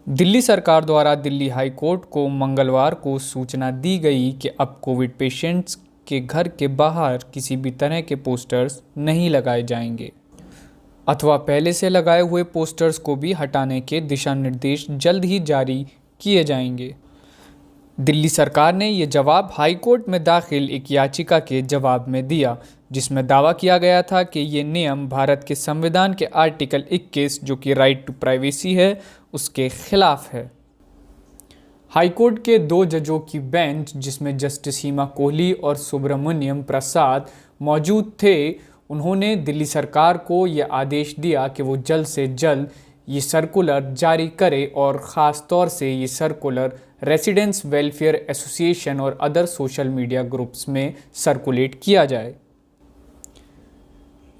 दिल्ली सरकार द्वारा Delhi high court को मंगलवार को सूचना दी गई कि अब कोविड पेशेंट्स के घर के बाहर किसी भी तरह के पोस्टर्स नहीं लगाए जाएंगे अथवा पहले से लगाए हुए पोस्टर्स को भी हटाने के दिशा निर्देश जल्द ही जारी किए जाएंगे। दिल्ली सरकार ने ये जवाब हाई कोर्ट में दाखिल एक याचिका के जवाब में दिया, जिसमें दावा किया गया था कि ये नियम भारत के संविधान के आर्टिकल 21 जो कि राइट टू प्राइवेसी है उसके खिलाफ है। हाई कोर्ट के 2 जजों की बेंच, जिसमें जस्टिस हिमा कोहली और सुब्रमण्यम प्रसाद मौजूद थे, उन्होंने दिल्ली सरकार को यह आदेश दिया कि वो जल्द से जल्द ये सर्कुलर जारी करे और ख़ास तौर से ये सर्कुलर रेसिडेंट्स वेलफेयर एसोसिएशन और अदर सोशल मीडिया ग्रुप्स में सर्कुलेट किया जाए।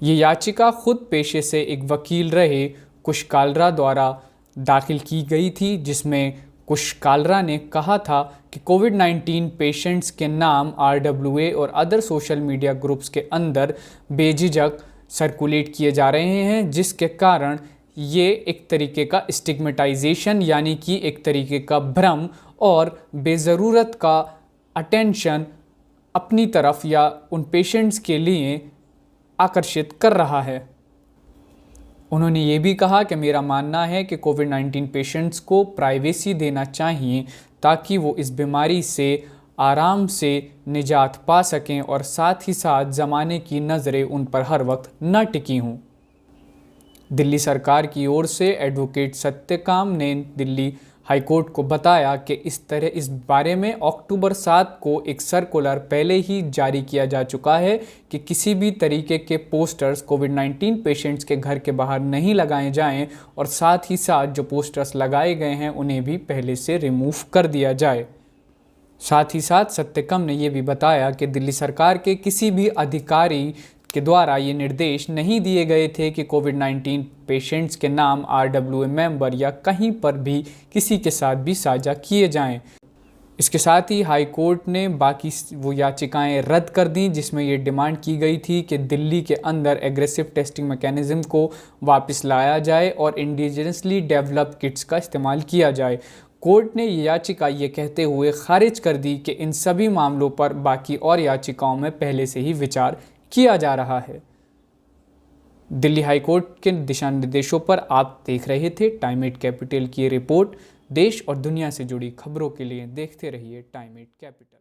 ये याचिका खुद पेशे से एक वकील रहे कुश कालरा द्वारा दाखिल की गई थी, जिसमें कुश कालरा ने कहा था कि कोविड-19 पेशेंट्स के नाम RWA और अदर सोशल मीडिया ग्रुप्स के अंदर बेझिझक सर्कुलेट किए जा रहे हैं, जिसके कारण ये एक तरीके का स्टिग्मेटाइजेशन यानी कि एक तरीके का भ्रम और बेज़रूरत का अटेंशन अपनी तरफ या उन पेशेंट्स के लिए आकर्षित कर रहा है। उन्होंने ये भी कहा कि मेरा मानना है कि कोविड-19 पेशेंट्स को प्राइवेसी देना चाहिए ताकि वो इस बीमारी से आराम से निजात पा सकें और साथ ही साथ ज़माने की नज़रें उन पर हर वक्त न टिकी हों। दिल्ली सरकार की ओर से एडवोकेट सत्यकाम ने दिल्ली हाईकोर्ट को बताया कि इस बारे में अक्टूबर 7 को एक सर्कुलर पहले ही जारी किया जा चुका है कि किसी भी तरीके के पोस्टर्स कोविड-19 पेशेंट्स के घर के बाहर नहीं लगाए जाएं और साथ ही साथ जो पोस्टर्स लगाए गए हैं उन्हें भी पहले से रिमूव कर दिया जाए। साथ ही साथ सत्यकम ने यह भी बताया कि दिल्ली सरकार के किसी भी अधिकारी के द्वारा ये निर्देश नहीं दिए गए थे कि कोविड-19 पेशेंट्स के नाम RWA मेंबर या कहीं पर भी किसी के साथ भी साझा किए जाएं। इसके साथ ही हाई कोर्ट ने बाकी वो याचिकाएं रद्द कर दी जिसमें ये डिमांड की गई थी कि दिल्ली के अंदर एग्रेसिव टेस्टिंग मैकेनिज्म को वापस लाया जाए और इंडिजिनसली डेवलप किट्स का इस्तेमाल किया जाए। कोर्ट ने ये याचिका ये कहते हुए खारिज कर दी कि इन सभी मामलों पर बाकी और याचिकाओं में पहले से ही विचार किया जा रहा है। दिल्ली हाई कोर्ट के दिशा निर्देशों पर आप देख रहे थे टाइम 8 कैपिटल की रिपोर्ट। देश और दुनिया से जुड़ी खबरों के लिए देखते रहिए टाइम 8 कैपिटल।